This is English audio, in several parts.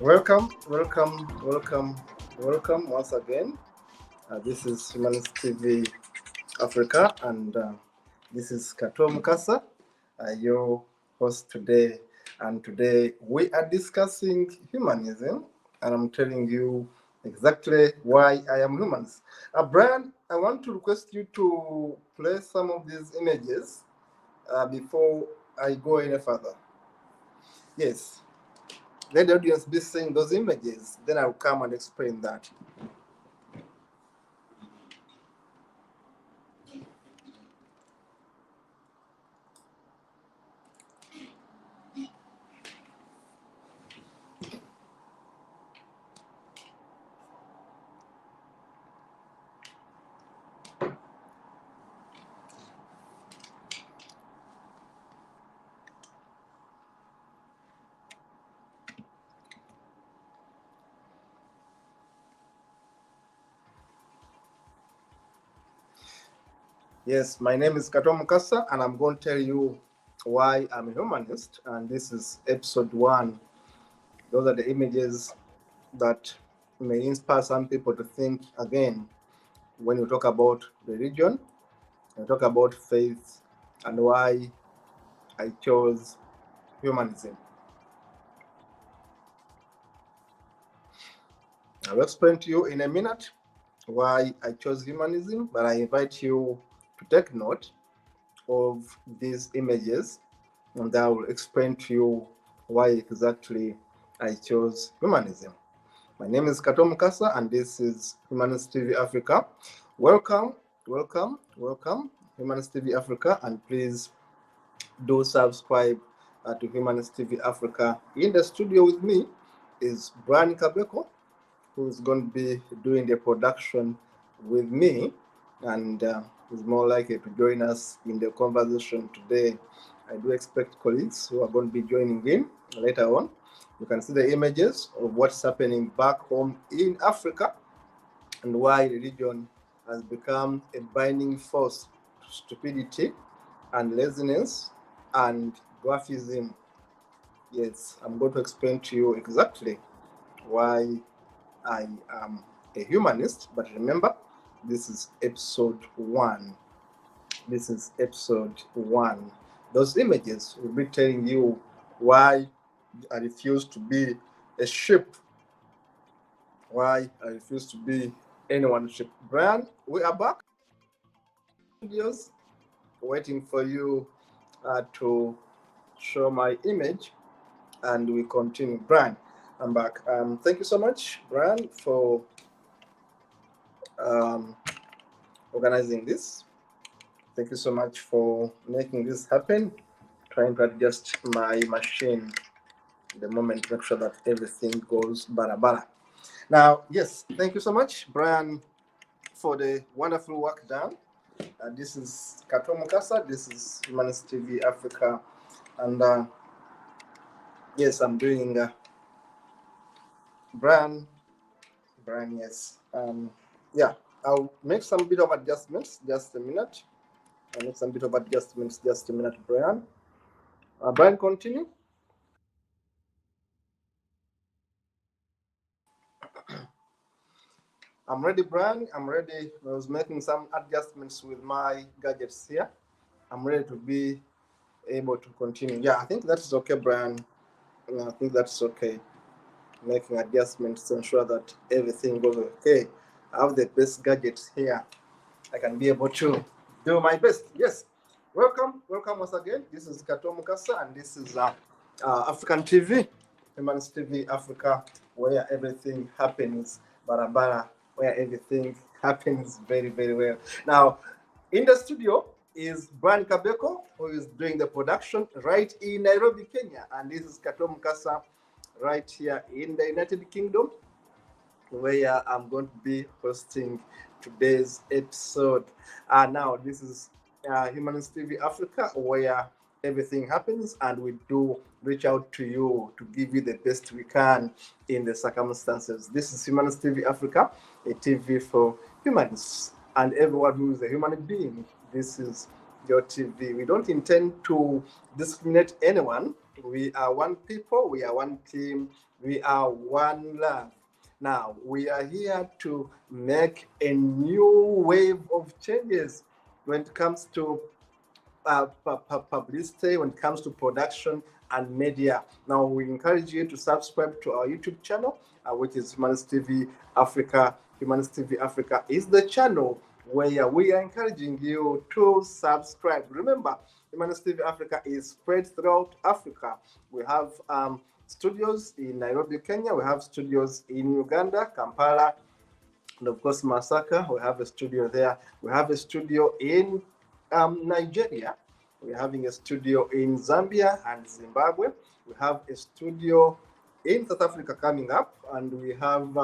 Welcome, welcome, welcome, welcome once again. This is Humanist TV Africa, and this is Kato Mukasa, your host today. And today we are discussing humanism, and I'm telling you exactly why I am humanist. Brian, I want to request you to play some of these images before I go any further. Yes, let the audience be seeing those images, then I'll come and explain that. Yes, my name is Kato Mukasa, and I'm going to tell you why I'm a humanist. And this is episode one. Those are the images that may inspire some people to think again when you talk about religion, you talk about faith, and why I chose humanism. I'll explain to you in a minute why I chose humanism, but I invite you to take note of these images, and I will explain to you why exactly I chose humanism. My name is Kato Mukasa, and this is Humanist TV Africa. Welcome, welcome, welcome, Humanist TV Africa, and please do subscribe to Humanist TV Africa. In the studio with me is Brian Kabeko, who's going to be doing the production with me, and is more likely to join us in the conversation today. I do expect colleagues who are going to be joining in later on. You can see the images of what's happening back home in Africa and why religion has become a binding force to stupidity and laziness and graphism. Yes, I'm going to explain to you exactly why I am a humanist, but remember, this is episode one. This is episode one. Those images will be telling you why I refuse to be a sheep, why I refuse to be anyone's sheep. Brian, we are back. Videos waiting for you to show my image, and we continue. Brian, I'm back. Thank you so much, Brian, for um, organizing this. Thank you so much for making this happen. Trying to adjust my machine the moment to make sure that everything goes barabara. Now, yes, thank you so much, Brian, for the wonderful work done. This is Kato Mukasa. This is Humanist TV Africa, and yes, I'm doing Brian. Brian, yes. Yeah, I'll make some bit of adjustments. Just a minute. I'll make some bit of adjustments. Just a minute, Brian. Brian, continue. I'm ready, Brian. I'm ready. I was making some adjustments with my gadgets here. I'm ready to be able to continue. Yeah, I think that's okay, Brian. I think that's okay. Making adjustments to ensure that everything goes okay. I have the best gadgets here. I can be able to do my best. Yes. Welcome once again. This is Kato Mukasa, and this is African TV, Humanist TV Africa, where everything happens barabara, where everything happens very, very well. Now, in the studio is Brian Kabeko, who is doing the production right in Nairobi, Kenya, and this is Kato Mukasa right here in the United Kingdom, where I'm going to be hosting today's episode. Now, this is Humanist TV Africa, where everything happens, and we do reach out to you to give you the best we can in the circumstances. This is Humanist TV Africa, a TV for humanists and everyone who is a human being. This is your TV. We don't intend to discriminate anyone We are one people, we are one team, we are one love. Now, we are here to make a new wave of changes when it comes to publicity, when it comes to production and media. Now, we encourage you to subscribe to our YouTube channel, which is Humanist TV Africa. Humanist TV Africa is the channel where we are encouraging you to subscribe. Remember, Humanist TV Africa is spread throughout Africa. We have studios in Nairobi, Kenya. We have studios in Uganda, Kampala, and of course Masaka. We have a studio there. We have a studio in Nigeria. We're having a studio in Zambia and Zimbabwe. We have a studio in South Africa coming up, and we have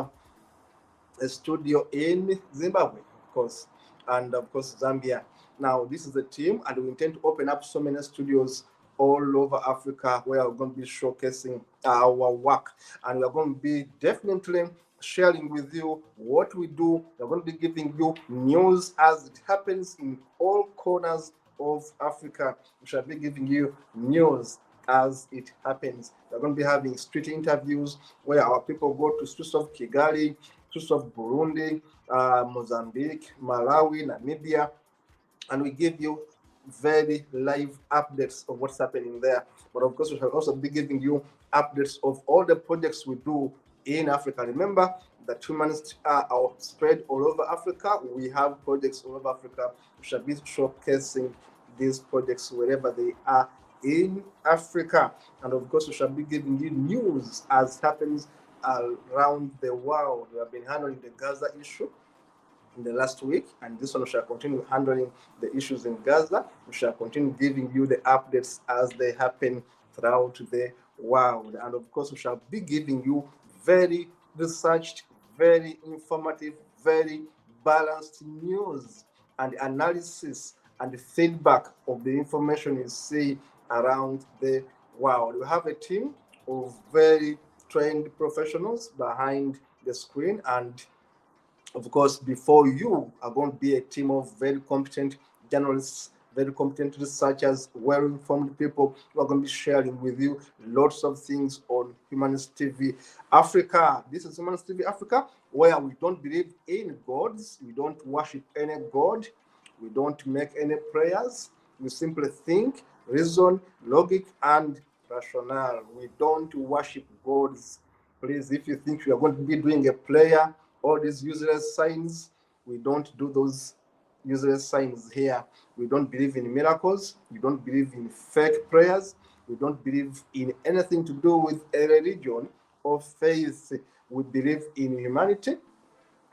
a studio in Zimbabwe, of course, and of course Zambia. Now, this is the team, and we intend to open up so many studios all over Africa where we're going to be showcasing our work, and we're going to be definitely sharing with you what we do. We're going to be giving you news as it happens in all corners of Africa. We shall be giving you news as it happens. We're going to be having street interviews where our people go to streets of Kigali, streets of Burundi, Mozambique, Malawi, Namibia, and we give you very live updates of what's happening there. But of course, we shall also be giving you updates of all the projects we do in Africa. Remember that humanists are spread all over Africa. We have projects all over Africa. We shall be showcasing these projects wherever they are in Africa. And of course, we shall be giving you news as happens around the world. We have been handling the Gaza issue in the last week, and this one we shall continue handling the issues in Gaza. We shall continue giving you the updates as they happen throughout the world. And of course, we shall be giving you very researched, very informative, very balanced news and analysis and feedback of the information you see around the world. We have a team of very trained professionals behind the screen, and of course, before you are going to be a team of very competent journalists, very competent researchers, well-informed people who are going to be sharing with you lots of things on Humanist TV Africa. This is Humanist TV Africa, where we don't believe in gods, we don't worship any god, we don't make any prayers, we simply think, reason, logic, and rationale. We don't worship gods. Please, if you think you are going to be doing a prayer, all these useless signs, we don't do those useless signs here. We don't believe in miracles. We don't believe in fake prayers. We don't believe in anything to do with a religion or faith. We believe in humanity.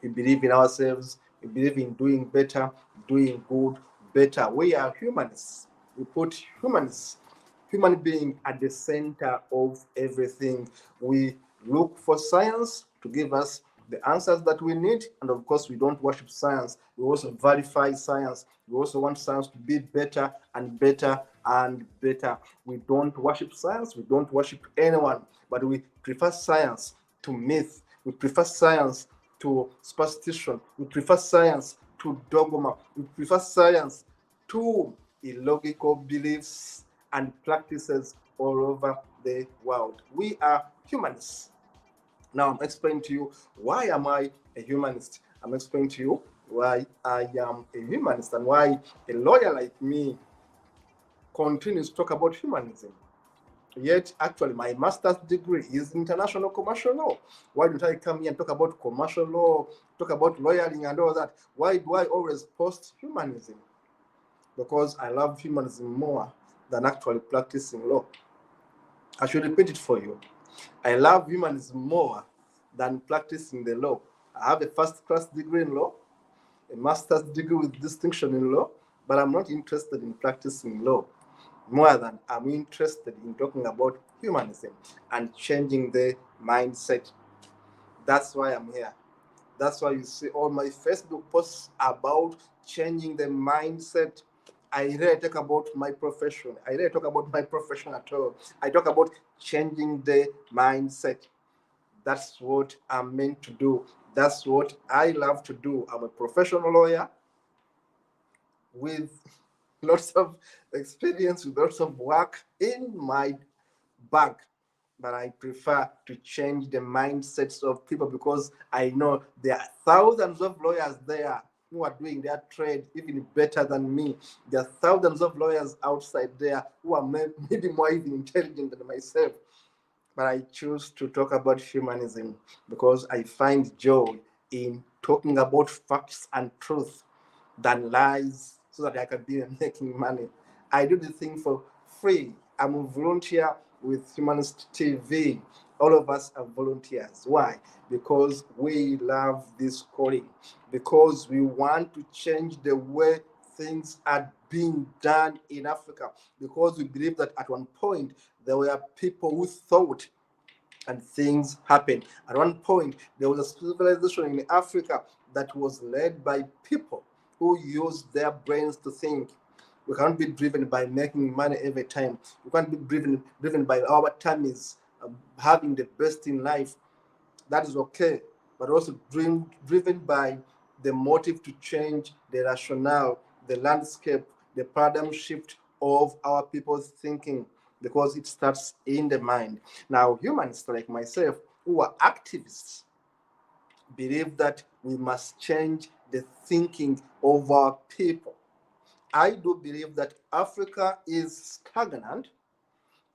We believe in ourselves. We believe in doing better, doing good, better. We are humanists. We put human being at the center of everything. We look for science to give us the answers that we need, and of course we don't worship science. We also verify science. We also want science to be better and better and better. We don't worship science. We don't worship anyone, but we prefer science to myth. We prefer science to superstition. We prefer science to dogma. We prefer science to illogical beliefs and practices all over the world. We are humanists. Now, I'm explaining to you why am I a humanist. I'm explaining to you why I am a humanist and why a lawyer like me continues to talk about humanism. Yet, actually, my master's degree is international commercial law. Why don't I come here and talk about commercial law, talk about lawyering and all that? Why do I always post humanism? Because I love humanism more than actually practicing law. I should repeat it for you. I love humanism more than practicing the law. I have a first-class degree in law, a master's degree with distinction in law, but I'm not interested in practicing law more than I'm interested in talking about humanism and changing the mindset. That's why I'm here. That's why you see all my Facebook posts about changing the mindset. I rarely talk about my profession. I rarely talk about my profession at all. I talk about changing the mindset. That's what I'm meant to do. That's what I love to do. I'm a professional lawyer with lots of experience, with lots of work in my bag, but I prefer to change the mindsets of people because I know there are thousands of lawyers there who are doing their trade even better than me. There are thousands of lawyers outside there who are maybe more even intelligent than myself. But I choose to talk about humanism because I find joy in talking about facts and truth than lies so that I can be making money. I do the thing for free. I'm a volunteer with Humanist TV. All of us are volunteers. Why? Because we love this calling, because we want to change the way things are being done in Africa, because we believe that at one point there were people who thought and things happened. At one point, there was a civilization in Africa that was led by people who used their brains to think. We can't be driven by making money every time. We can't be driven by our tummies having the best in life. That is okay, but also driven by the motive to change the rationale, the landscape, the paradigm shift of our people's thinking, because it starts in the mind. Now, humans like myself, who are activists, believe that we must change the thinking of our people. I do believe that Africa is stagnant,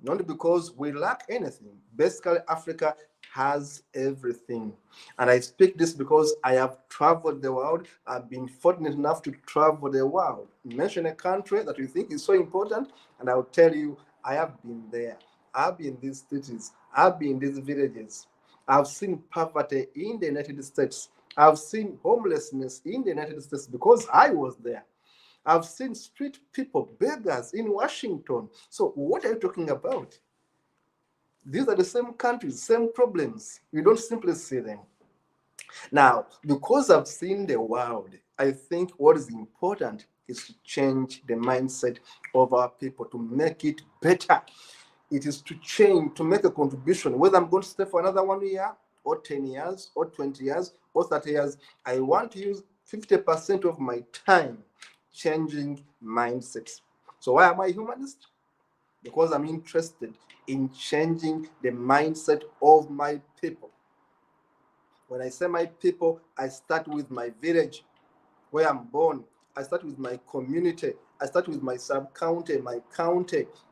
not because we lack anything. Basically, Africa has everything. And I speak this because I have traveled the world. I've been fortunate enough to travel the world. Mention a country that you think is so important, and I'll tell you, I have been there. I've been in these cities. I've been in these villages. I've seen poverty in the United States. I've seen homelessness in the United States because I was there. I've seen street people, beggars in Washington. So what are you talking about? These are the same countries, same problems. We don't simply see them. Now, because I've seen the world, I think what is important is to change the mindset of our people to make it better. It is to change, to make a contribution. Whether I'm going to stay for another 1 year, or 10 years, or 20 years, or 30 years, I want to use 50% of my time changing mindsets. So why am I a humanist? Because I'm interested in changing the mindset of my people. When I say my people, I start with my village where I'm born. I start with my community. I start with my sub-county,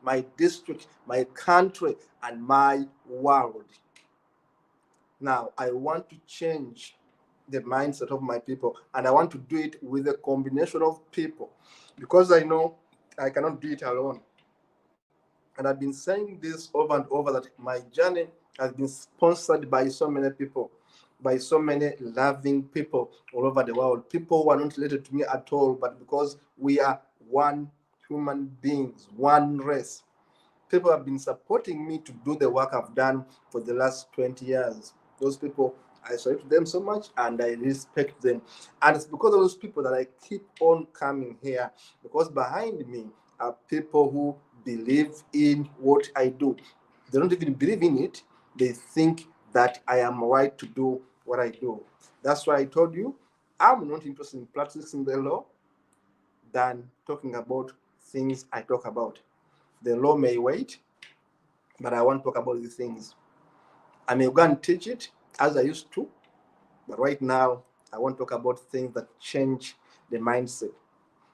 my district, my country, and my world. Now, I want to change the mindset of my people, and I want to do it with a combination of people because I know I cannot do it alone. And I've been saying this over and over that my journey has been sponsored by so many people, by so many loving people all over the world. People who are not related to me at all, but because we are one human beings, one race. People have been supporting me to do the work I've done for the last 20 years. Those people, I salute them so much and I respect them. And it's because of those people that I keep on coming here, because behind me are people who believe in what I do. They don't even believe in it, they think that I am right to do what I do. That's why I told you I'm not interested in practicing the law than talking about things I talk about. The law may wait, but I want to talk about these things. I may go and teach it as I used to, but right now I want to talk about things that change the mindset,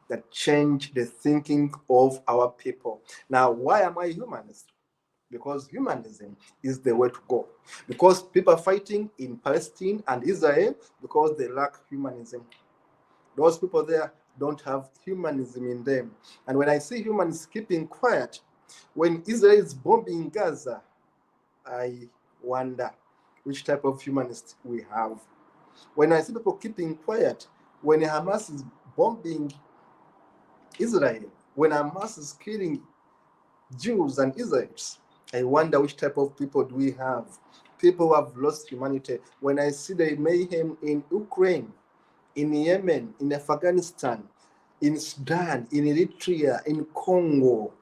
that change the thinking of our people. Now, why am I a humanist? Because humanism is the way to go. Because people are fighting in Palestine and Israel because they lack humanism. Those people there don't have humanism in them. And when I see humans keeping quiet, when Israel is bombing Gaza, I wonder which type of humanist we have. When I see people keeping quiet, when Hamas is bombing Israel, when Hamas is killing Jews and Israelites, I wonder which type of people do we have. People who have lost humanity. When I see the mayhem in Ukraine, in Yemen, in Afghanistan, in Sudan, in Eritrea, in Congo,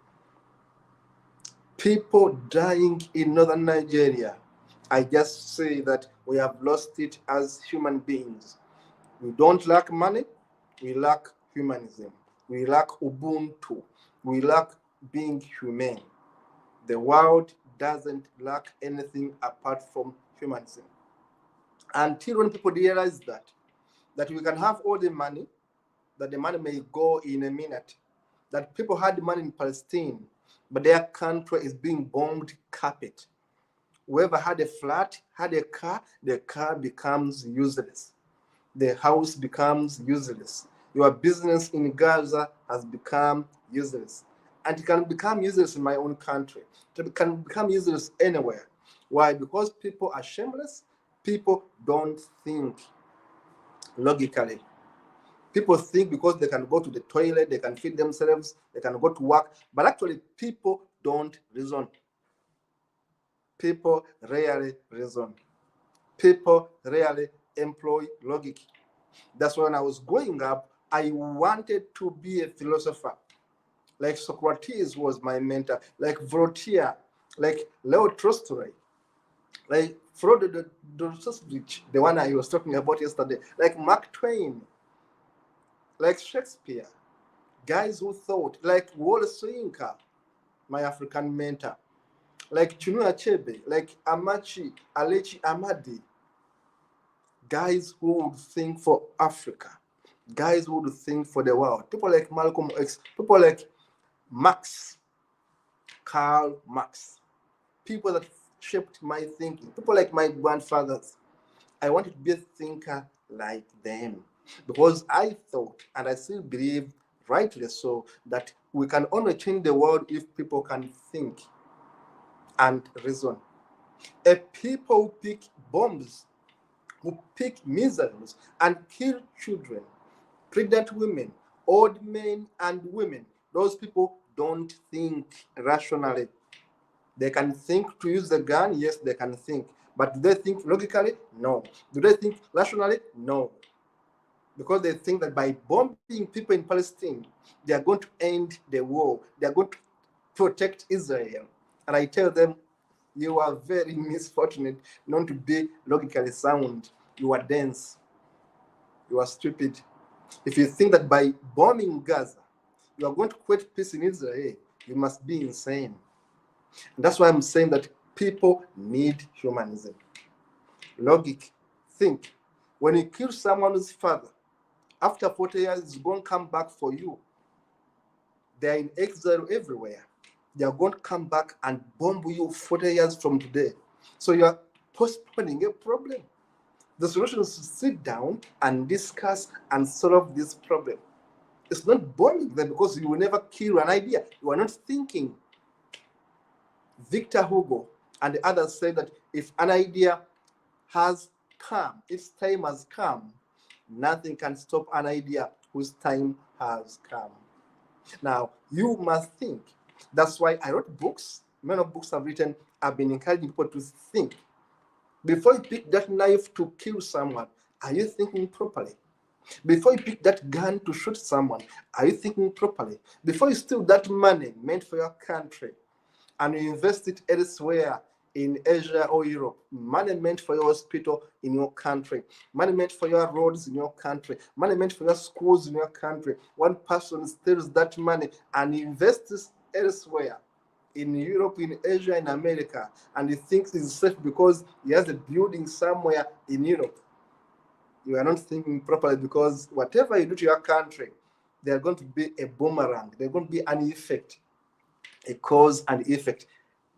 people dying in northern Nigeria, I just say that we have lost it as human beings. We don't lack money, we lack humanism. We lack Ubuntu. We lack being humane. The world doesn't lack anything apart from humanism. Until when people realize that we can have all the money, that the money may go in a minute, that people had money in Palestine, but their country is being bombed carpet. Whoever had a flat, had a car, the car becomes useless. The house becomes useless. Your business in Gaza has become useless. And it can become useless in my own country. It can become useless anywhere. Why? Because people are shameless. People don't think logically. People think because they can go to the toilet, they can feed themselves, they can go to work. But actually, people don't reason. People rarely reason. People rarely employ logic. That's why when I was growing up, I wanted to be a philosopher. Like Socrates was my mentor, like Voltaire, like Leo Tolstoy, like Fyodor Dostoevsky, the one I was talking about yesterday, like Mark Twain, like Shakespeare, guys who thought, like Wallace Soyinka, my African mentor, like Chinua Achebe, like Amachi Alechi Amadi, guys who would think for Africa, guys who would think for the world. People like Malcolm X, people like Karl Marx, people that shaped my thinking, people like my grandfathers. I wanted to be a thinker like them because I thought, and I still believe, rightly so, that we can only change the world if people can think and reason. A people who pick bombs, who pick missiles and kill children, pregnant women, old men and women, those people don't think rationally. They can think to use the gun, yes, they can think. But do they think logically? No. Do they think rationally? No. Because they think that by bombing people in Palestine, they are going to end the war. They are going to protect Israel. And I tell them, you are very misfortunate not to be logically sound. You are dense. You are stupid. If you think that by bombing Gaza, you are going to create peace in Israel, you must be insane. And that's why I'm saying that people need humanism. Logic. Think. When you kill someone's father, after 40 years, it's going to come back for you. They're in exile everywhere. They are going to come back and bomb you 40 years from today. So you're postponing a problem. The solution is to sit down and discuss and solve this problem. It's not bombing them because you will never kill an idea. You are not thinking. Victor Hugo and the others say that if an idea has come, its time has come, nothing can stop an idea whose time has come. Now, you must think. That's why I wrote books. Many of books I've written have been encouraging people to think. Before you pick that knife to kill someone, are you thinking properly? Before you pick that gun to shoot someone, are you thinking properly? Before you steal that money meant for your country and you invest it elsewhere in Asia or Europe, money meant for your hospital in your country, money meant for your roads in your country, money meant for your schools in your country, one person steals that money and invests elsewhere in Europe, in Asia, in America, and he thinks it's safe because he has a building somewhere in Europe. You are not thinking properly because whatever you do to your country, there's going to be a boomerang. There's going to be an effect, a cause and effect.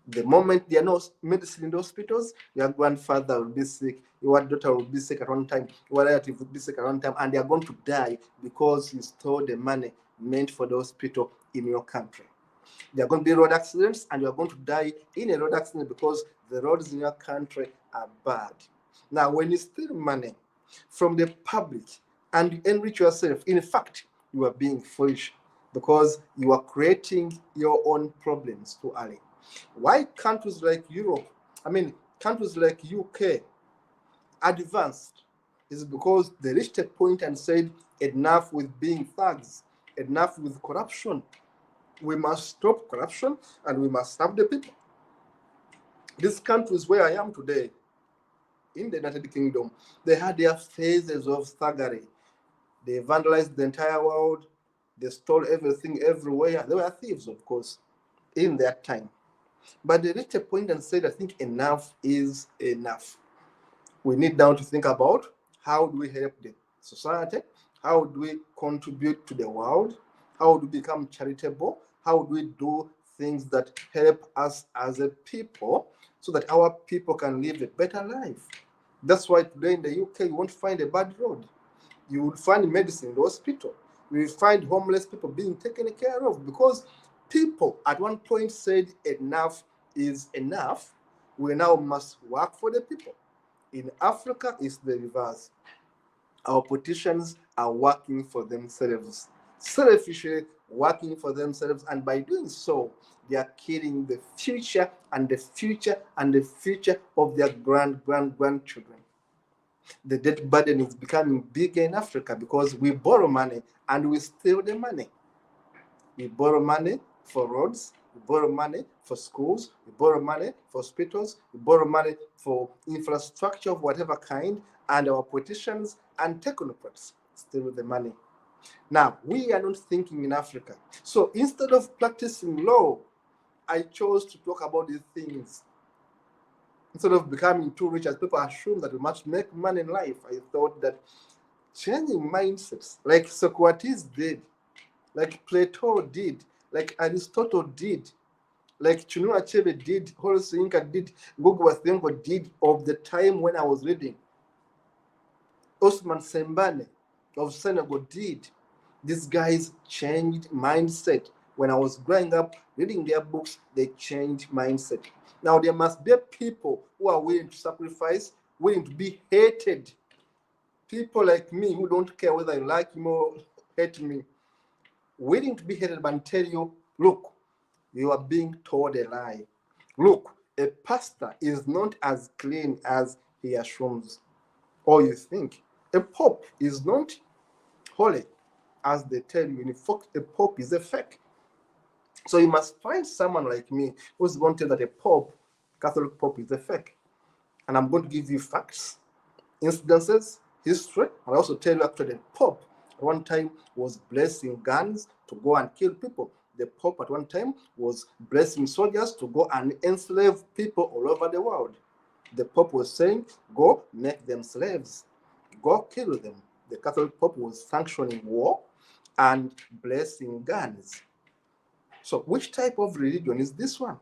The moment there are no medicine in the hospitals, your grandfather will be sick, your daughter will be sick at one time, your relative will be sick at one time, and they are going to die because you stole the money meant for the hospital in your country. There are going to be road accidents, and you are going to die in a road accident because the roads in your country are bad. Now, when you steal money from the public and you enrich yourself, in fact, you are being foolish because you are creating your own problems too early. Why countries like Europe, countries like UK advanced is because they reached a point and said, enough with being thugs, enough with corruption. We must stop corruption and we must serve the people. These countries where I am today, in the United Kingdom, they had their phases of thuggery. They vandalized the entire world. They stole everything everywhere. They were thieves, of course, in that time. But they reached a point and said, I think enough is enough. We need now to think about how do we help the society, how do we contribute to the world, how do we become charitable, how do we do things that help us as a people so that our people can live a better life. That's why today in the UK you won't find a bad road. You will find medicine in the hospital. You will find homeless people being taken care of because people at one point said enough is enough. We now must work for the people. In Africa, it's the reverse. Our politicians are working for themselves, selfishly working for themselves, and by doing so, they are killing the future and the future and the future of their grandchildren. The debt burden is becoming bigger in Africa because we borrow money and we steal the money. We borrow money for roads, we borrow money for schools, we borrow money for hospitals, we borrow money for infrastructure of whatever kind, and our politicians and technocrats steal the money. Now, we are not thinking in Africa. So instead of practicing law, I chose to talk about these things. Instead of becoming too rich, as people assume that we must make money in life, I thought that changing mindsets, like Socrates did, like Plato did, like Aristotle did, like Chinua Achebe did, Horace Inca did, Gugu Wathengo did of the time when I was reading. Osman Sembane of Senegal did. These guys changed mindset. When I was growing up, reading their books, they changed mindset. Now there must be people who are willing to sacrifice, willing to be hated. People like me who don't care whether I like me or hate me, willing to be hated and tell you, look, you are being told a lie. Look, a pastor is not as clean as he assumes or you think. A pope is not holy as they tell you. In fact, a pope is a fake. So you must find someone like me who's going to tell that a pope, Catholic pope, is a fake. And I'm going to give you facts, incidences, history, and also tell you actually the Pope at one time was blessing guns to go and kill people. The Pope at one time was blessing soldiers to go and enslave people all over the world. The Pope was saying, go make them slaves, go kill them. The Catholic Pope was sanctioning war and blessing guns. So which type of religion is this one?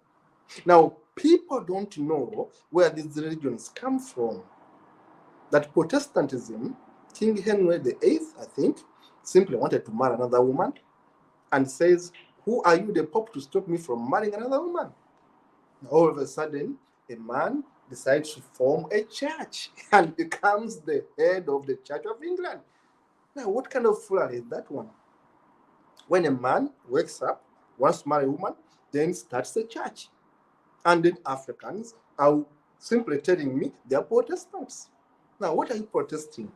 Now, people don't know where these religions come from. That Protestantism, King Henry VIII, I think, simply wanted to marry another woman and says, who are you, the Pope, to stop me from marrying another woman? All of a sudden, a man decides to form a church and becomes the head of the Church of England. Now, what kind of foolery is that one? When a man wakes up, wants to marry a woman, then starts a church. And then Africans are simply telling me they are Protestants. Now, what are you protesting,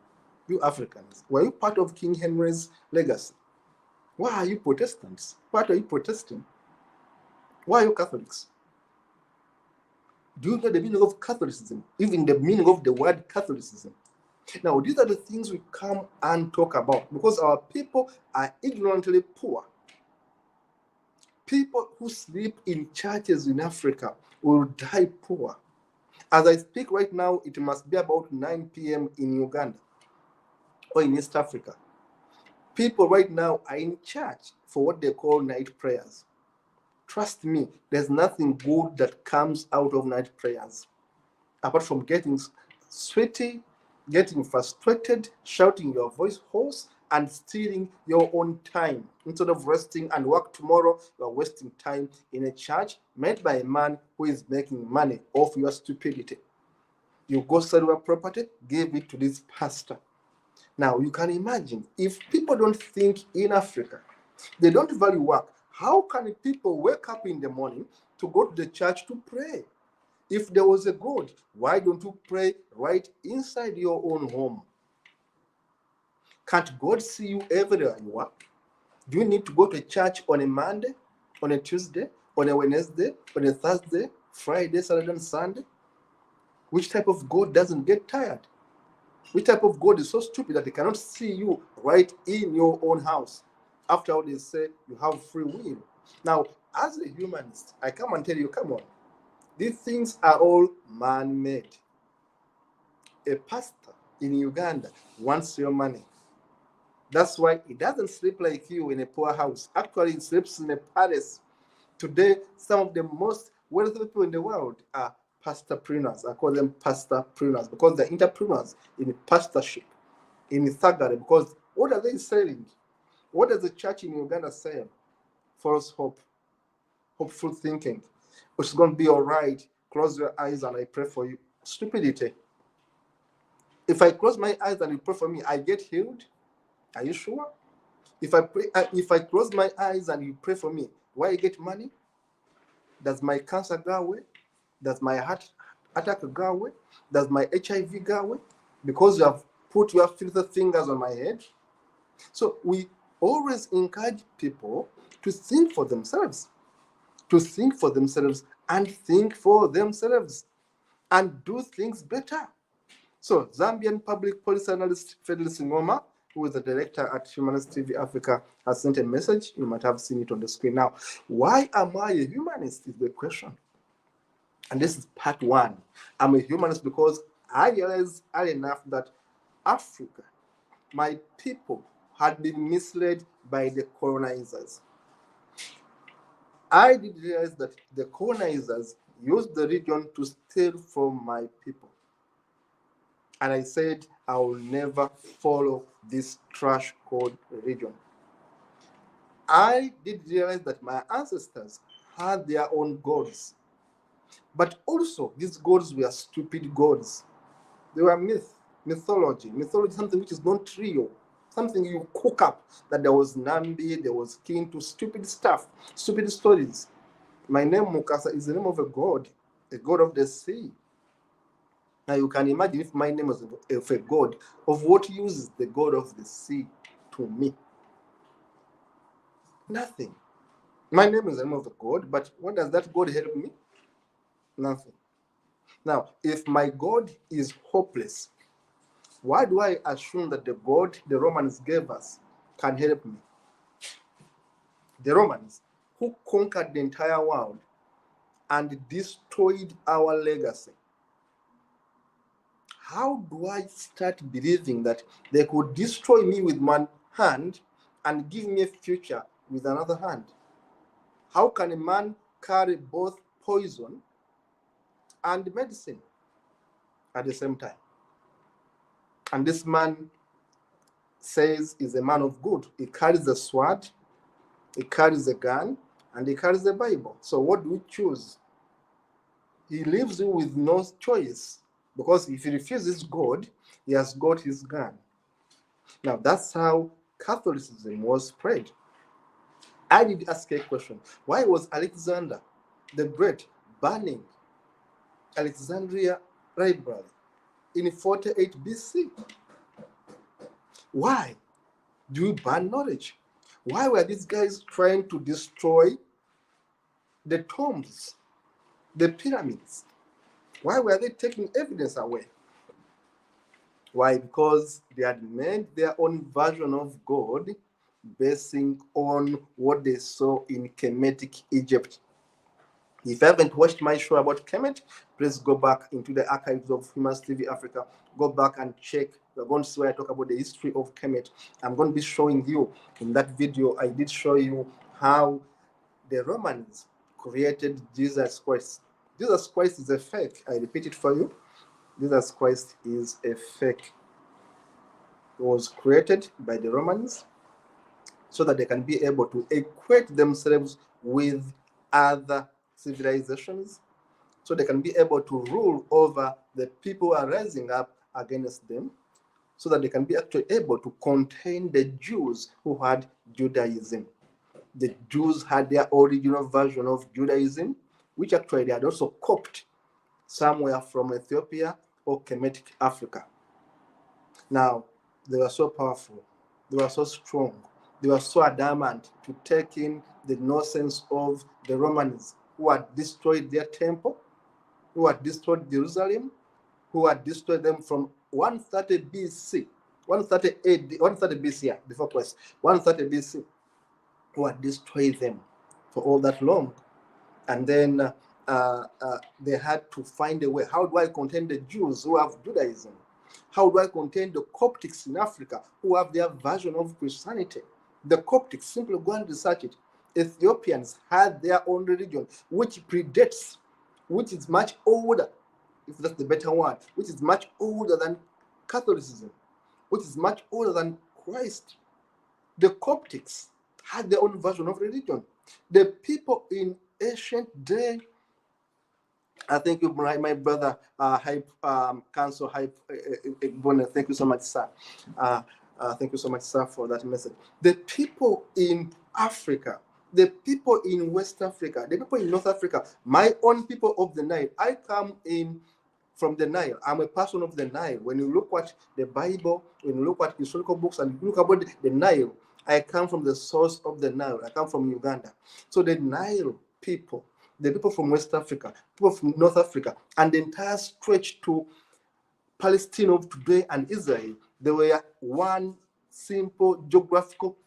you Africans? Were you part of King Henry's legacy? Why are you Protestants? What are you protesting? Why are you Catholics? Do you know the meaning of Catholicism? Even the meaning of the word Catholicism. Now, these are the things we come and talk about because our people are ignorantly poor. People who sleep in churches in Africa will die poor. As I speak right now, it must be about 9 p.m. in Uganda or in East Africa. People right now are in church for what they call night prayers. Trust me, there's nothing good that comes out of night prayers, apart from getting sweaty, getting frustrated, shouting your voice hoarse, and stealing your own time. Instead of resting and work tomorrow, you are wasting time in a church made by a man who is making money off your stupidity. You go sell your property, give it to this pastor. Now, you can imagine, if people don't think in Africa, they don't value work, how can people wake up in the morning to go to the church to pray? If there was a God, why don't you pray right inside your own home? Can't God see you everywhere you are? Do you need to go to church on a Monday, on a Tuesday, on a Wednesday, on a Thursday, Friday, Saturday, and Sunday? Which type of God doesn't get tired? Which type of God is so stupid that they cannot see you right in your own house? After all, they say you have free will. Now, as a humanist, I come and tell you, come on, These things are all man-made. A pastor in Uganda wants your money. That's why he doesn't sleep like you in a poor house. Actually, he sleeps in a palace. Today, some of the most wealthy people in the world are pastorpreneurs. I call them pastorpreneurs because they're entrepreneurs in pastorship, in thuggery. Because what are they selling? What does the church in Uganda sell? False hope, hopeful thinking, which is going to be all right. Close your eyes and I pray for you. Stupidity. If I close my eyes and you pray for me, I get healed. Are you sure? If I close my eyes and you pray for me, why I get money? Does my cancer go away? Does my heart attack go away? Does my HIV go away? Because you have put your filthy fingers on my head. So we always encourage people to think for themselves, and think for themselves, and do things better. So Zambian public policy analyst Felix Ngoma, who is the director at Humanist TV Africa, has sent a message. You might have seen it on the screen now. Why am I a humanist is the question. And this is part one. I'm a humanist because I realized early enough that Africa, my people, had been misled by the colonizers. I did realize that the colonizers used the region to steal from my people. And I said, I will never follow this trash called religion. I did realize that my ancestors had their own gods. But also, these gods were stupid gods. They were mythology. Mythology is something which is not real, something you cook up, that there was Nambi, there was kin to stupid stuff, stupid stories. My name Mukasa is the name of a god of the sea. Now you can imagine if my name was of a god, of what use is the god of the sea to me? Nothing. My name is the name of a god, but what does that god help me? Nothing. Now, if my God is hopeless, why do I assume that the God the Romans gave us can help me? The Romans, who conquered the entire world and destroyed our legacy. How do I start believing that they could destroy me with one hand and give me a future with another hand? How can a man carry both poison and medicine at the same time? And this man says is a man of good. He carries a sword, he carries a gun, and he carries the Bible. So what do we choose? He leaves you with no choice, because if he refuses God, he has got his gun. Now that's how Catholicism was spread. I did ask a question. Why was Alexander the Great burning Alexandria Library in 48 BC? Why do we ban knowledge? Why were these guys trying to destroy the tombs, the pyramids? Why were they taking evidence away? Why? Because they had made their own version of God basing on what they saw in Kemetic Egypt. If you haven't watched my show about Kemet, please go back into the archives of Humanist TV Africa. Go back and check. We're going to see where I talk about the history of Kemet. I'm going to be showing you in that video. I did show you how the Romans created Jesus Christ. Jesus Christ is a fake. I repeat it for you. Jesus Christ is a fake. It was created by the Romans so that they can be able to equate themselves with other civilizations, so they can be able to rule over the people who are rising up against them, so that they can be actually able to contain the Jews who had Judaism. The Jews had their original version of Judaism, which actually they had also copied somewhere from Ethiopia or Kemetic Africa. Now, they were so powerful, they were so strong, they were so adamant to take in the nonsense of the Romans, who had destroyed their temple, who had destroyed Jerusalem, who had destroyed them from 130 BC, 130 AD, 130 BC, yeah, before Christ, 130 BC, who had destroyed them for all that long. And then they had to find a way. How do I contain the Jews who have Judaism? How do I contain the Coptics in Africa who have their version of Christianity? The Coptics, simply go and research it. Ethiopians had their own religion, which predates, which is much older, if that's the better word, which is much older than Catholicism, which is much older than Christ. The Coptics had their own version of religion. The people in ancient day, I thank you, my brother, Hype, Council Hype, Bonner. Thank you so much, sir. Thank you so much, sir, for that message. The people in Africa, the people in West Africa, the people in North Africa, my own people of the Nile. I come in from the Nile. I'm a person of the Nile. When you look at the Bible, when you look at historical books and you look about the Nile, I come from the source of the Nile. I come from Uganda. So the Nile people, the people from West Africa, people from North Africa, and the entire stretch to Palestine of today and Israel, they were one simple geographical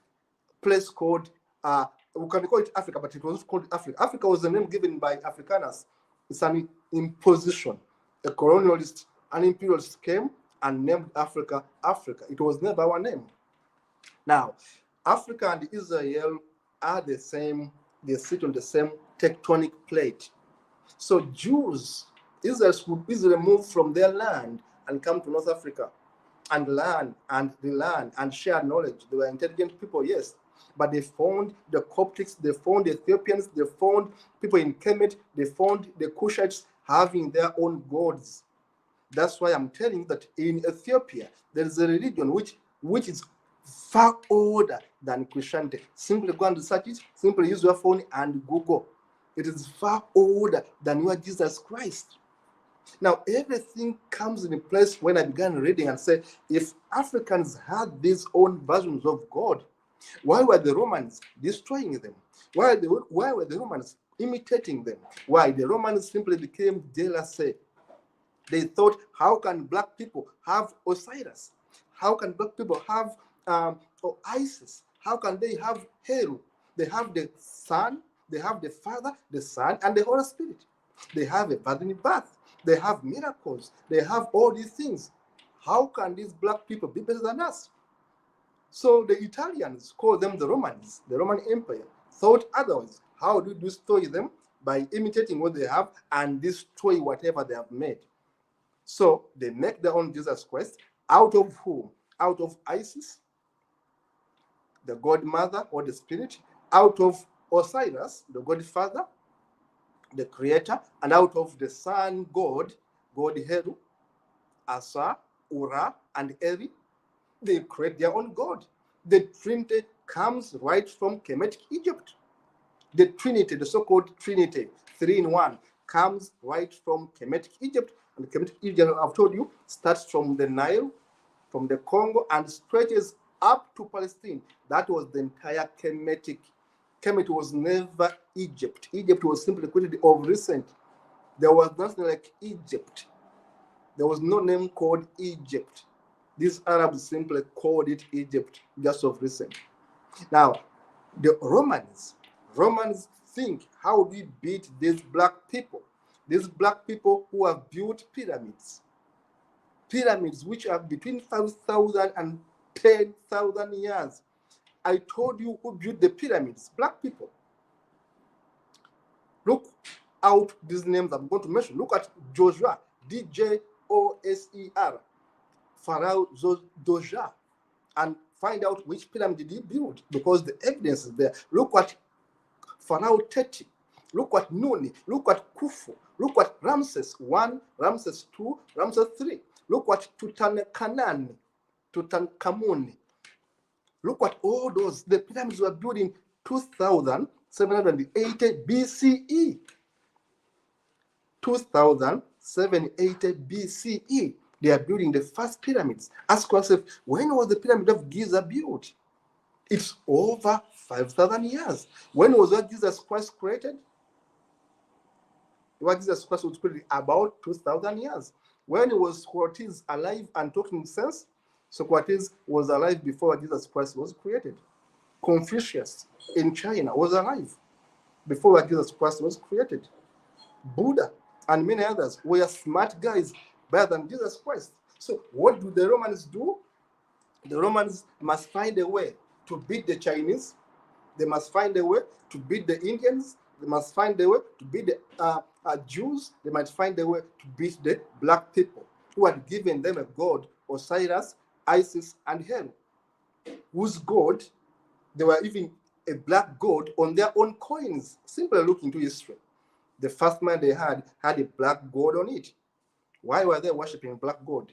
place called, we can call it Africa, but it wasn't called Africa. Africa was the name given by Afrikaners. It's an imposition. A colonialist, an imperialist came and named Africa, Africa. It was never our name. Now, Africa and Israel are the same, they sit on the same tectonic plate. So Jews, Israel would easily move from their land and come to North Africa and learn and relearn and share knowledge. They were intelligent people, yes, but they found the Coptics, they found the Ethiopians, they found people in Kemet, they found the Cushites having their own gods. That's why I'm telling you that in Ethiopia, there is a religion which is far older than Christianity. Simply go and research it, simply use your phone and Google. It is far older than your Jesus Christ. Now, everything comes in place when I began reading and said, if Africans had these own versions of God, why were the Romans destroying them? Why were the Romans imitating them? Why? The Romans simply became jealous. They thought, how can black people have Osiris? How can black people have Isis? How can they have Heru? They have the Son, they have the Father, the Son, and the Holy Spirit. They have a virgin birth. They have miracles. They have all these things. How can these black people be better than us? So the Italians call them the Romans, the Roman Empire, thought otherwise. How do you destroy them? By imitating what they have and destroy whatever they have made. So they make their own Jesus Christ. Out of whom? Out of Isis, the God Mother or the Spirit, out of Osiris, the God Father, the Creator, and out of the Son God, God Heru, Asa, Ura, and Eri. They create their own God. The Trinity comes right from Kemetic Egypt. The Trinity, the so-called Trinity, 3 in 1, comes right from Kemetic Egypt. And Kemetic Egypt, I've told you, starts from the Nile, from the Congo, and stretches up to Palestine. That was the entire Kemetic. Kemet was never Egypt. Egypt was simply created of recent. There was nothing like Egypt. There was no name called Egypt. These Arabs simply called it Egypt just of recent. Now, the Romans think, how do we beat these black people? These black people who have built pyramids. Pyramids which are between 5,000 and 10,000 years. I told you who built the pyramids, black people. Look out these names I'm going to mention. Look at Joshua, Djoser, Pharaoh Doja, and find out which pyramid did he build, because the evidence is there. Look at Pharaoh Teti, look at Nuni, look at Khufu, look at Ramses I, Ramses II, Ramses III. Look at Tutankhamun. Look at all those. The pyramids were built in 2780 BCE. 2780 BCE. They are building the first pyramids. Ask yourself, when was the pyramid of Giza built? It's over 5,000 years. When was that Jesus Christ created? What Jesus Christ was created about 2,000 years. When was Socrates alive and talking sense? Socrates was alive before Jesus Christ was created. Confucius in China was alive before Jesus Christ was created. Buddha, and many others were smart guys better than Jesus Christ. So what do the Romans do? The Romans must find a way to beat the Chinese. They must find a way to beat the Indians. They must find a way to beat the Jews. They might find a way to beat the black people who had given them a god, Osiris, Isis, and Hell, whose god, they were even a black god on their own coins. Simply look into history. The first man they had a black god on it. Why were they worshiping black god?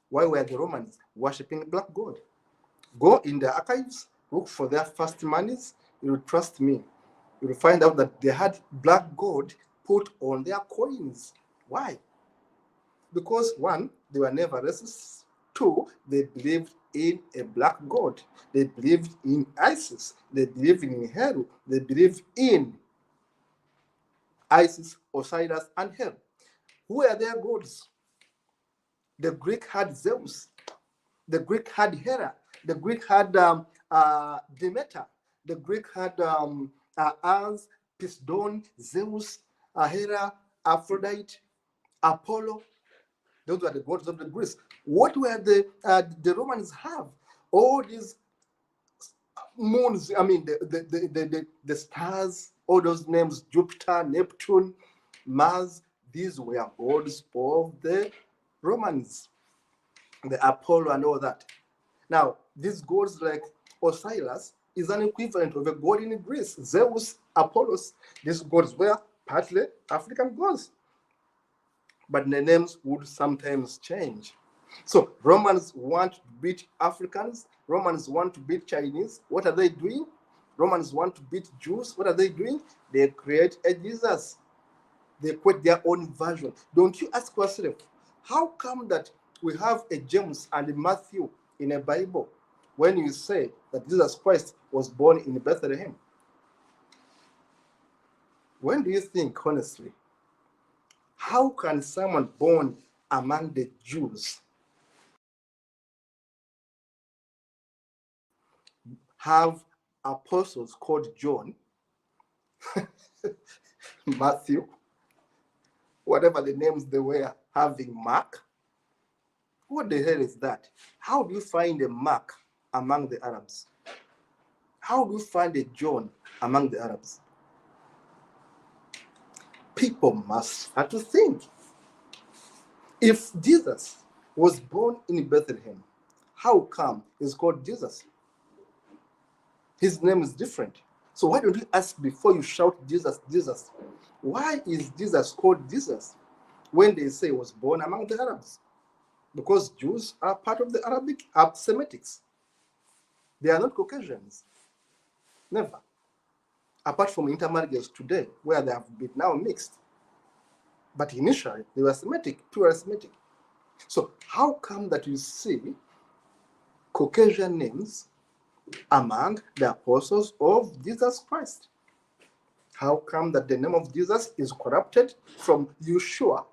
Why were the Romans worshiping black god? Go in the archives, look for their first monies. You will trust me. You will find out that they had black gold put on their coins. Why? Because one, they were never racist. Two, they believed in a black god. They believed in Isis. They believed in Hell. They believed in Isis, Osiris, and Hell. Who are their gods? The Greek had Zeus. The Greek had Hera. The Greek had Demeter. The Greek had Ars, Piston, Zeus, Hera, Aphrodite, Apollo. Those were the gods of the Greeks. What were the Romans have? All these moons, I mean, the stars, all those names, Jupiter, Neptune, Mars, these were gods of the Romans, the Apollo and all that. Now, these gods like Osiris is an equivalent of a god in Greece. Zeus, Apollos, these gods were partly African gods, but the names would sometimes change. So Romans want to beat Africans. Romans want to beat Chinese. What are they doing? Romans want to beat Jews. What are they doing? They create a Jesus. They create their own version. Don't you ask yourself, how come that we have a James and a Matthew in a Bible when you say that Jesus Christ was born in Bethlehem? When do you think, honestly, how can someone born among the Jews have apostles called John, Matthew, whatever the names they were, having Mark? What the hell is that? How do you find a Mark among the Arabs? How do you find a John among the Arabs? People must start to think. If Jesus was born in Bethlehem, how come he's called Jesus? His name is different. So why don't you ask before you shout Jesus, Jesus? Why is Jesus called Jesus when they say he was born among the Arabs? Because Jews are part of the Arabic Semitics. They are not Caucasians. Never. Apart from intermarriages today, where they have been now mixed. But initially, they were Semitic, pure Semitic. So how come that you see Caucasian names among the apostles of Jesus Christ? How come that the name of Jesus is corrupted from Yeshua,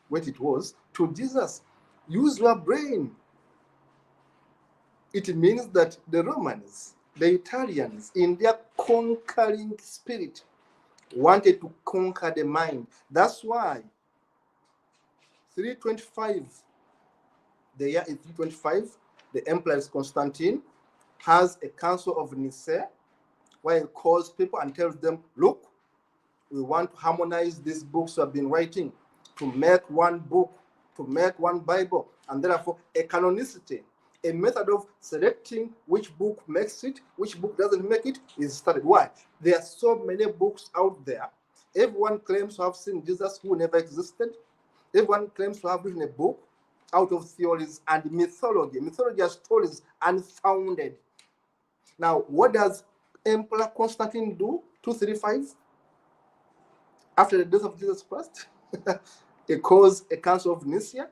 what it was, to Jesus? Use your brain. It means that the Romans, the Italians, in their conquering spirit, wanted to conquer the mind. That's why 325, the year is 325, the Emperor Constantine has a council of Nicaea where he calls people and tells them, look, we want to harmonize these books we have been writing to make one book, to make one Bible, and therefore a canonicity, a method of selecting which book makes it, which book doesn't make it, is started. Why? There are so many books out there. Everyone claims to have seen Jesus who never existed. Everyone claims to have written a book out of theories and mythology. Mythology are stories unfounded. Now, what does Emperor Constantine do? 235? After the death of Jesus Christ, he calls a council of Nicaea,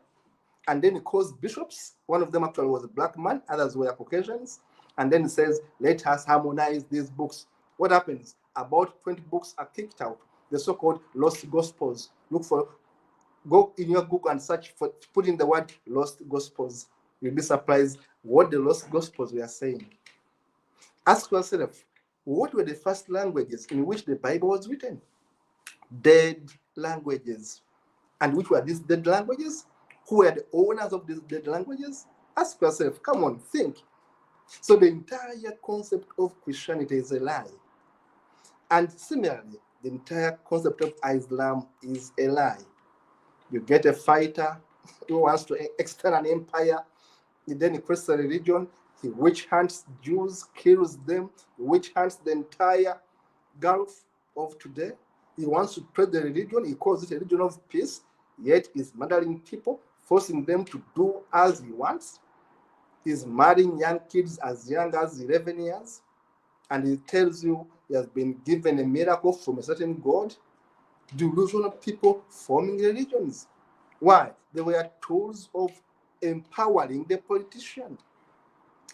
and then he calls bishops. One of them actually was a black man, others were Caucasians. And then he says, let us harmonize these books. What happens? About 20 books are kicked out, the so-called Lost Gospels. Go in your Google and search for, put in the word Lost Gospels. You'll be surprised what the Lost Gospels were saying. Ask yourself, what were the first languages in which the Bible was written? dead languages. And which were these dead languages? Who were the owners of these dead languages? Ask yourself, come on, think. So the entire concept of Christianity is a lie. And similarly, the entire concept of Islam is a lie. You get a fighter who wants to extend an empire, he then creates a religion, he witch hunts Jews, kills them, witch hunts the entire Gulf of today. He wants to spread the religion, he calls it a religion of peace, yet he's murdering people, forcing them to do as he wants. He's marrying young kids as young as 11 years, and he tells you he has been given a miracle from a certain God. Delusional people forming religions. Why? They were tools of empowering the politician.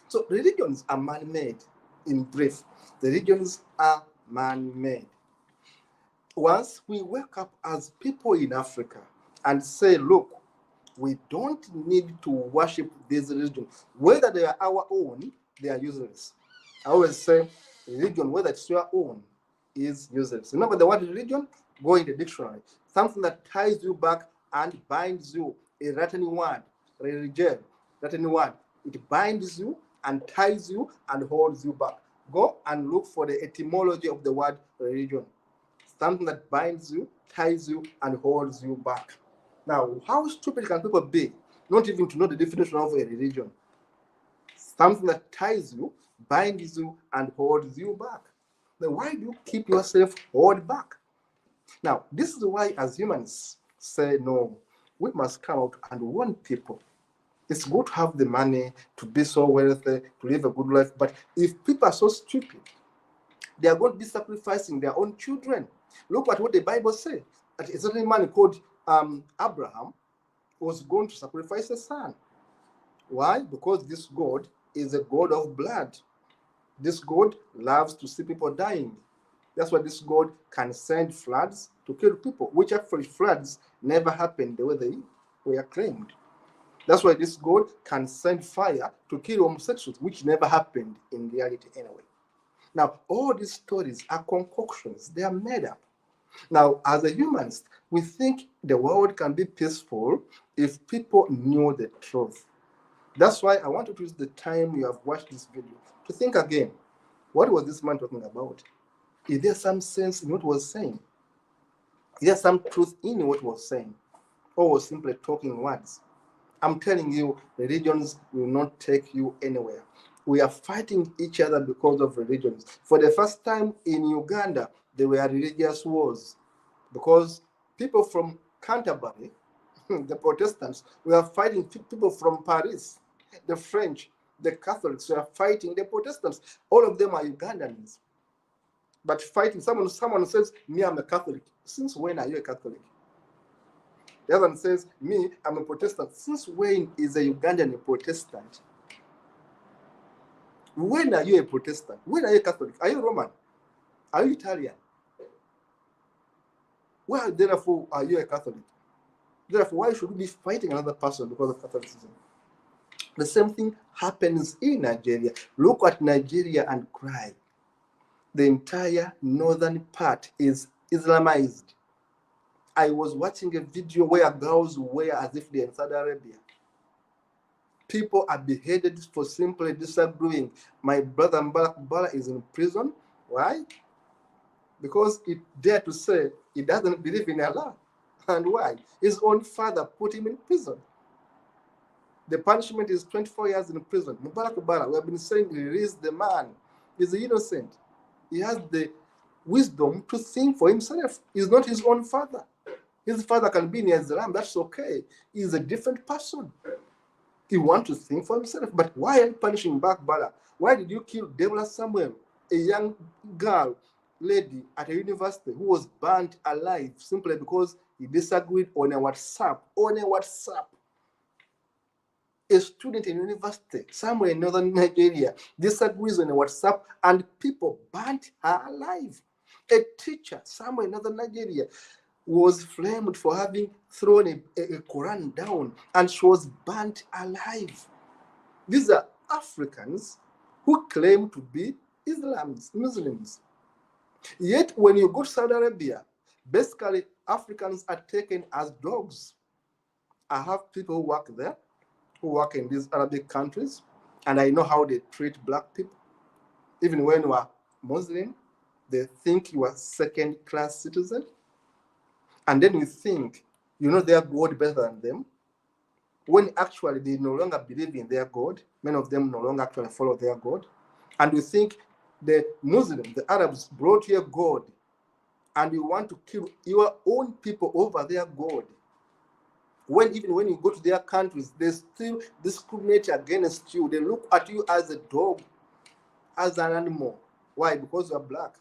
So religions are man-made. In brief, the religions are man-made. Once we wake up as people in Africa and say, look, we don't need to worship these religions. Whether they are our own, they are useless. I always say religion, whether it's your own, is useless. Remember the word religion? Go in the dictionary. Something that ties you back and binds you. A Latin word, religion, Latin word. It binds you and ties you and holds you back. Go and look for the etymology of the word religion. Something that binds you, ties you, and holds you back. Now, how stupid can people be not even to know the definition of a religion? Something that ties you, binds you, and holds you back. Then why do you keep yourself held back? Now, this is why as humans say, no, we must come out and warn people. It's good to have the money, to be so wealthy, to live a good life, but if people are so stupid, they are going to be sacrificing their own children. Look at what the Bible says. That a certain man called Abraham was going to sacrifice a son. Why? Because this God is a God of blood. This God loves to see people dying. That's why this God can send floods to kill people, which actually floods never happened the way they were claimed. That's why this God can send fire to kill homosexuals, which never happened in reality anyway. Now, all these stories are concoctions. They are made up. Now, as a humanist, we think the world can be peaceful if people knew the truth. That's why I want you to use the time you have watched this video to think again. What was this man talking about? Is there some sense in what he was saying? Is there some truth in what he was saying? Or was simply talking words? I'm telling you, religions will not take you anywhere. We are fighting each other because of religions. For the first time in Uganda, there were religious wars because people from Canterbury, the Protestants, were fighting people from Paris, the French, the Catholics were fighting the Protestants. All of them are Ugandans. But fighting, someone says, me, I'm a Catholic. Since when are you a Catholic? The other one says, me, I'm a Protestant. Since when is a Ugandan a Protestant? When are you a Protestant? When are you a Catholic? Are you Roman? Are you Italian? Well, therefore, are you a Catholic? Therefore, why should we be fighting another person because of Catholicism? The same thing happens in Nigeria. Look at Nigeria and cry. The entire northern part is Islamized. I was watching a video where girls wear as if they're in Saudi Arabia. People are beheaded for simply disagreeing. My brother Mbala is in prison. Why? Because he dared to say he doesn't believe in Allah. And why? His own father put him in prison. The punishment is 24 years in prison. Mubarak Bara, we have been saying, release the man. He's innocent. He has the wisdom to think for himself. He's not his own father. His father can be in Islam, that's okay. He's a different person. He wants to think for himself. But why are you punishing back Bala? Why did you kill Deborah Samuel, a young girl, lady at a university who was burnt alive simply because he disagreed on a WhatsApp? On a WhatsApp. A student in university, somewhere in northern Nigeria, disagrees on a WhatsApp and people burnt her alive. A teacher, somewhere in northern Nigeria, was flamed for having thrown a Quran down and she was burnt alive. These are Africans who claim to be Muslims. Yet when you go to Saudi Arabia, Basically, Africans are taken as dogs. I have people who work there, who work in these Arabic countries, and I know how they treat black people. Even when you are Muslim, they think you are second-class citizen, and then you think you know their God better than them, when actually they no longer believe in their God. Many of them no longer actually follow their God. And you think the Muslims, the Arabs, brought your God, and you want to kill your own people over their God. Even when you go to their countries, they still discriminate against you. They look at you as a dog, as an animal. Why? Because you are black.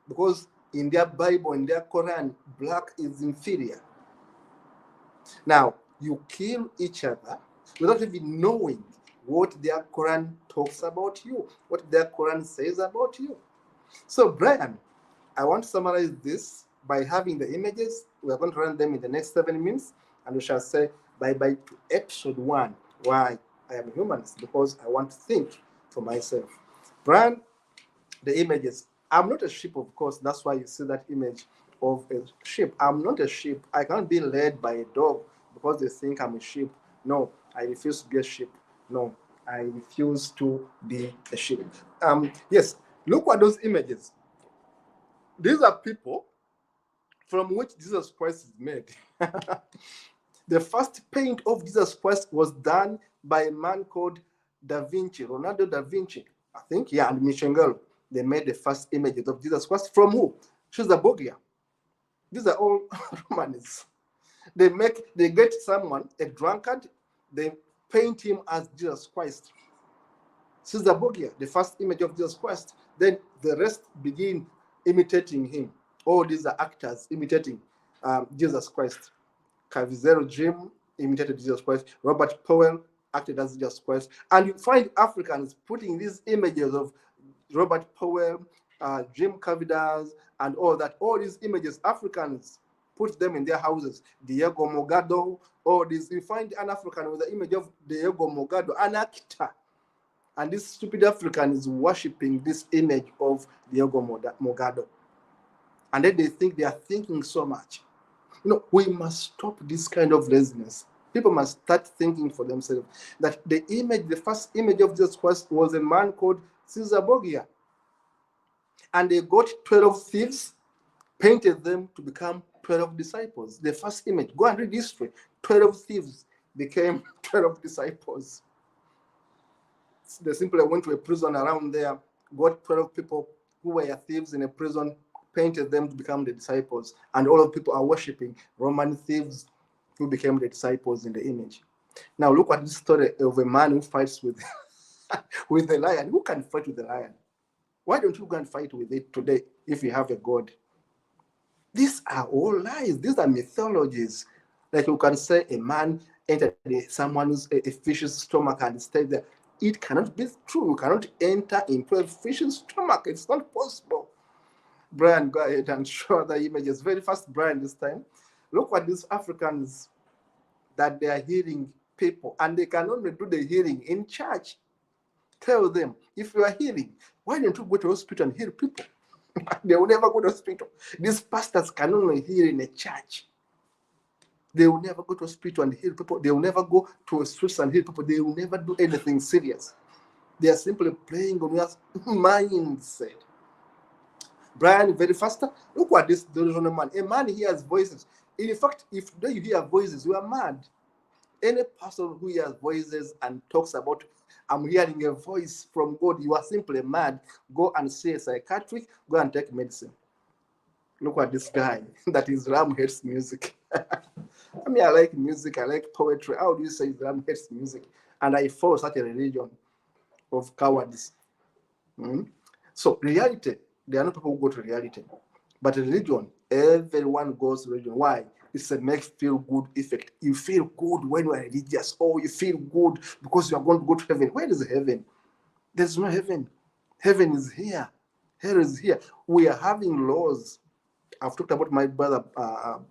Because in their Bible, in their Quran, black is inferior. Now, you kill each other without even knowing what their Quran talks about you, what their Quran says about you. So, Brian, I want to summarize this by having the images. We are going to run them in the next 7 minutes, and we shall say bye-bye to episode 1, why I am a humanist, because I want to think for myself. Brian, the images. I'm not a sheep, of course. That's why you see that image of a sheep. I'm not a sheep. I can't be led by a dog because they think I'm a sheep. No, I refuse to be a sheep. No, I refuse to be a sheep. Yes, look at those images. These are people from which Jesus Christ is made. The first paint of Jesus Christ was done by a man called Da Vinci, Leonardo da Vinci, I think, yeah, and Michelangelo. They made the first images of Jesus Christ from who? Caesar Borgia. These are all Romanists. They get someone, a drunkard, they paint him as Jesus Christ. Caesar Borgia, the first image of Jesus Christ. Then the rest begin imitating him. All these are actors imitating Jesus Christ. Cavizero Jim imitated Jesus Christ. Robert Powell acted as Jesus Christ. And you find Africans putting these images of Robert Powell, Jim Cavenders, and all that. All these images, Africans put them in their houses. Diego Mogado, all these. You find an African with the image of Diego Mogado, an actor. And this stupid African is worshipping this image of Diego Mogado. And then they think they are thinking so much. We must stop this kind of laziness. People must start thinking for themselves that the first image of Jesus Christ was a man called Caesar Borgia. And they got 12 thieves, painted them to become 12 disciples. The first image, go and read history. 12 thieves became 12 disciples. They simply went to a prison around there, got 12 people who were thieves in a prison, painted them to become the disciples, and all of people are worshiping Roman thieves who became the disciples in the image. Now look at this story of a man who fights with with the lion. Who can fight with the lion? Why don't you go and fight with it today if you have a God? These are all lies. These are mythologies. Like you can say a man entered someone's a fish's stomach and stayed there. It cannot be true. You cannot enter into a fish's stomach. It's not possible. Brian, go ahead and show the images. Very fast, Brian, this time. Look at these Africans that they are healing people, and they can only do the healing in church. Tell them, if you are healing, why don't you go to hospital and heal people? They will never go to hospital. These pastors can only heal in a church. They will never go to hospital and heal people. They will never go to a streets and heal people. They will never do anything serious. They are simply playing on your mindset. Brian, very fast. Look at this delusional man. A man hears voices. In fact, if today you hear voices, you are mad. Any person who hears voices and talks about, I'm hearing a voice from God, you are simply mad. Go and see a psychiatrist, go and take medicine. Look at this guy. That Islam hates music. I mean, I like music, I like poetry. How do you say Islam hates music? And I follow such a religion of cowards. So reality, there are no people who go to reality. But religion, everyone goes to religion. Why? It's a make feel good effect. You feel good when you are religious, or you feel good because you are going to go to heaven. Where is heaven? There's no heaven. Heaven is here. Hell is here. We are having laws. I've talked about my brother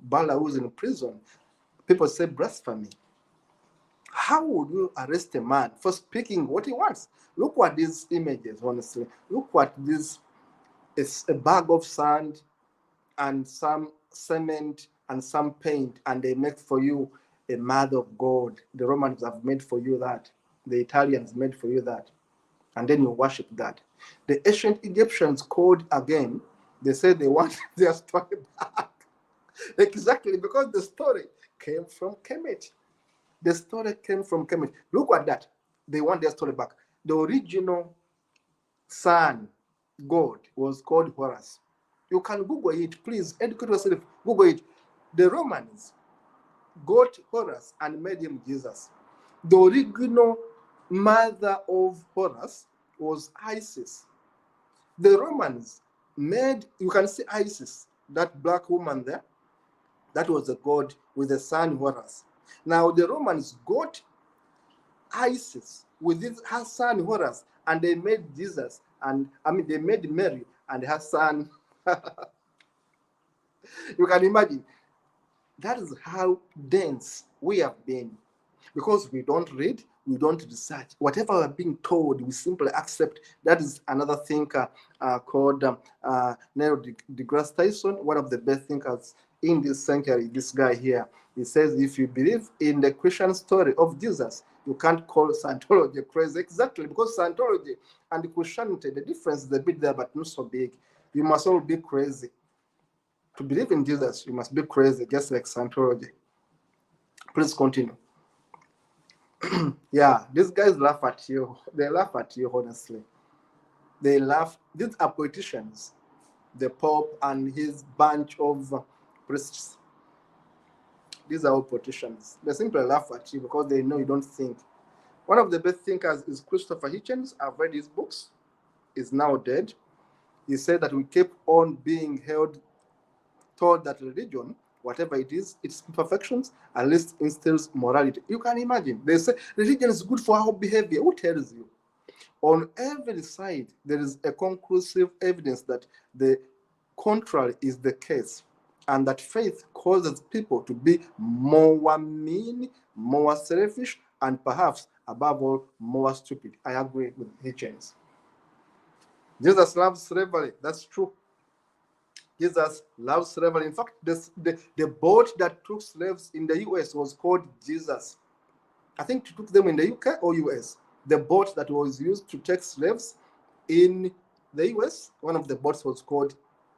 Bala, who's in prison. People say blasphemy. How would you arrest a man for speaking what he wants? Look at these images, honestly. Look at this. It's a bag of sand, and some cement and some paint, and they make for you a mother of God. The Romans have made for you that. The Italians made for you that. And then you worship that. The ancient Egyptians called again. They said they want their story back. Exactly, because the story came from Kemet. The story came from Kemet. Look at that. They want their story back. The original sun god was called Horus. You can Google it, please. Educate yourself. Google it. The Romans got Horus and made him Jesus. The original mother of Horus was Isis. The Romans made, you can see Isis, that black woman there, that was a god with the son Horus. Now the Romans got Isis with her son Horus, and they made Jesus, and they made Mary and her son. You can imagine. That is how dense we have been. Because we don't read, we don't research. Whatever we're being told, we simply accept. That is another thinker called Neil deGrasse Tyson, one of the best thinkers in this century, this guy here. He says, if you believe in the Christian story of Jesus, you can't call Scientology crazy. Exactly, because Scientology and Christianity, the difference is a bit there, but not so big. You must all be crazy. To believe in Jesus, you must be crazy, just like Scientology. Please continue. Yeah, these guys laugh at you. They laugh at you, honestly. They laugh. These are politicians, the Pope and his bunch of priests. These are all politicians. They simply laugh at you because they know you don't think. One of the best thinkers is Christopher Hitchens. I've read his books. He's now dead. He said that we keep on being told that religion, whatever it is, its imperfections, at least instills morality. You can imagine. They say religion is good for our behavior. Who tells you? On every side, there is a conclusive evidence that the contrary is the case, and that faith causes people to be more mean, more selfish, and perhaps, above all, more stupid. I agree with Hitchens. Jesus loves slavery. That's true. Jesus loves slavery. In fact, the boat that took slaves in the US was called Jesus. I think it took them in the UK or US. The boat that was used to take slaves in the US, one of the boats was called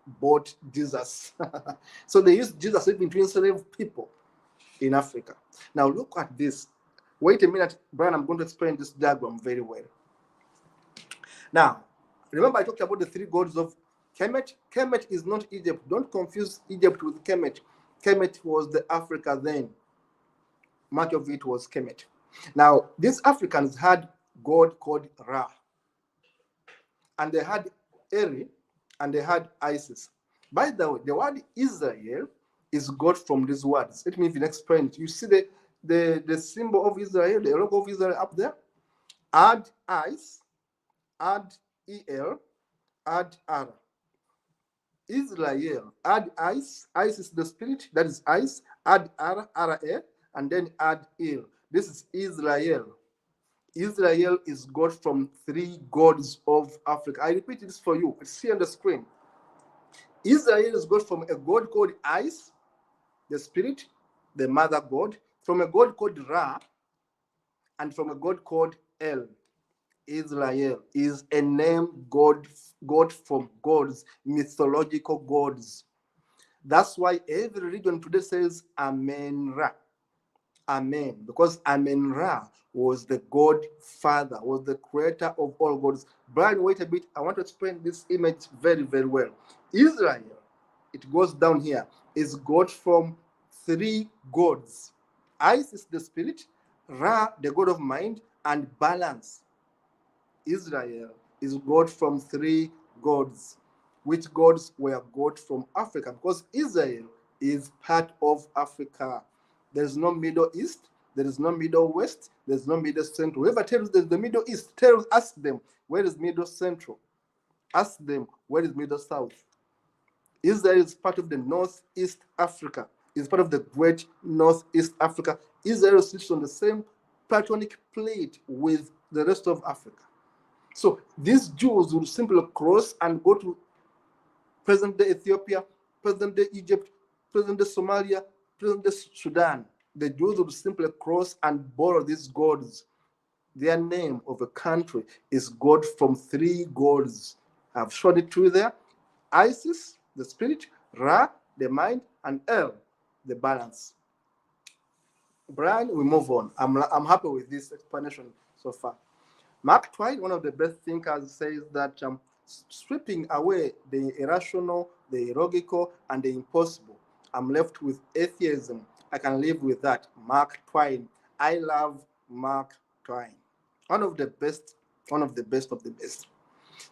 Boat Jesus. So they used Jesus even to enslave people in Africa. Now look at this. Wait a minute, Brian, I'm going to explain this diagram very well. Now, remember I talked about the three gods of Kemet. Kemet is not Egypt. Don't confuse Egypt with Kemet. Kemet was the Africa then. Much of it was Kemet. Now, these Africans had God called Ra. And they had Eri, and they had Isis. By the way, the word Israel is got from these words. Let me even explain it. You see the symbol of Israel, the logo of Israel up there? Add Is, add El, add Ara. Israel, add Is is the spirit, that is Is, add Ara, Ara, and then add Il. This is Israel. Israel is got from three gods of Africa. I repeat this for you. It's here on the screen. Israel is got from a god called Is, the spirit, the mother god, from a god called Ra, and from a god called El. Israel is a name god from gods, mythological gods. That's why every religion today says Amen Ra. Amen. Because Amen Ra was the God Father, was the creator of all gods. Brian, wait a bit. I want to explain this image very, very well. Israel, it goes down here, is God from three gods. Is the spirit, Ra, the God of mind, and balance. Israel is God from three gods, which gods were God from Africa, because Israel is part of Africa. There is no Middle East, there is no Middle West, there's no Middle Central. Whoever tells there's the Middle East, ask them, where is Middle Central? Ask them, where is Middle South? Israel is part of the Northeast Africa. It's part of the great Northeast Africa. Israel sits on the same platonic plate with the rest of Africa. So these Jews would simply cross and go to present-day Ethiopia, present-day Egypt, present-day Somalia, present-day Sudan. The Jews would simply cross and borrow these gods. Their name of a country is God from three gods. I've shown it to you there. Isis, the spirit, Ra, the mind, and El, the balance. Brian, we move on. I'm happy with this explanation so far. Mark Twain, one of the best thinkers, says that stripping away the irrational, the illogical, and the impossible, I'm left with atheism. I can live with that. Mark Twain. I love Mark Twain. One of the best, one of the best of the best.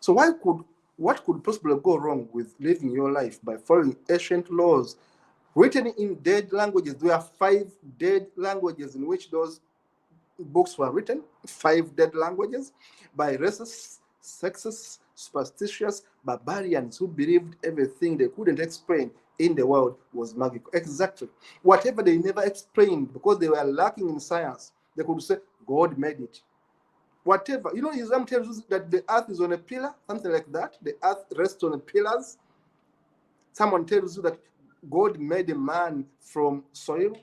So what could possibly go wrong with living your life by following ancient laws written in dead languages? There are 5 dead languages in which those books were written, 5 dead languages by racists, sexists, superstitious barbarians who believed everything they couldn't explain in the world was magical. Exactly. Whatever they never explained because they were lacking in science, they could say, God made it. Whatever. You know, Islam tells us that the earth is on a pillar, something like that. The earth rests on pillars. Someone tells you that God made a man from soil,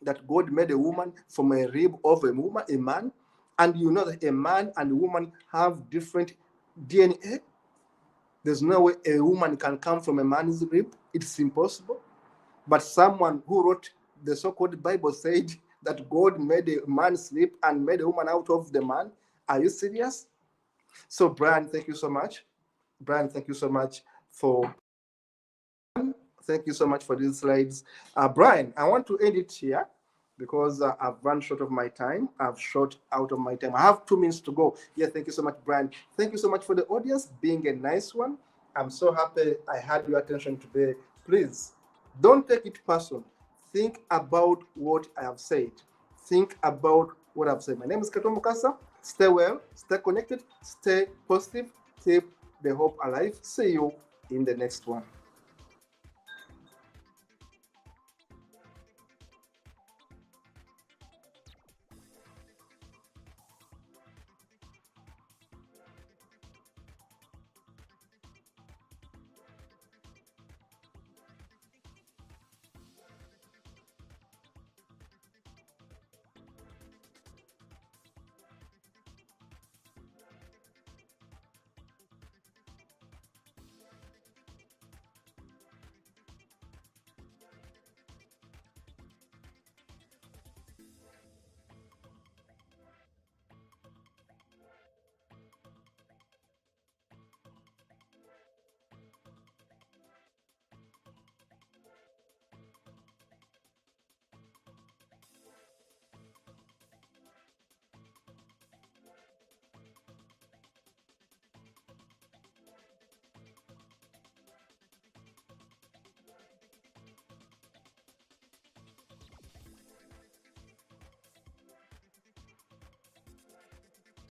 that God made a woman from a rib of a man, and you know that a man and a woman have different DNA. There's no way a woman can come from a man's rib. It's impossible. But someone who wrote the so-called Bible said that God made a man sleep and made a woman out of the man. Are you serious? So, Brian, thank you so much. Brian, thank you so much for these slides. Brian, I want to end it here because I've run short of my time. I've short out of my time. I have 2 minutes to go. Yeah, thank you so much, Brian. Thank you so much for the audience being a nice one. I'm so happy I had your attention today. Please, don't take it personal. Think about what I have said. Think about what I've said. My name is Kato Mukasa. Stay well, stay connected, stay positive, keep the hope alive. See you in the next one.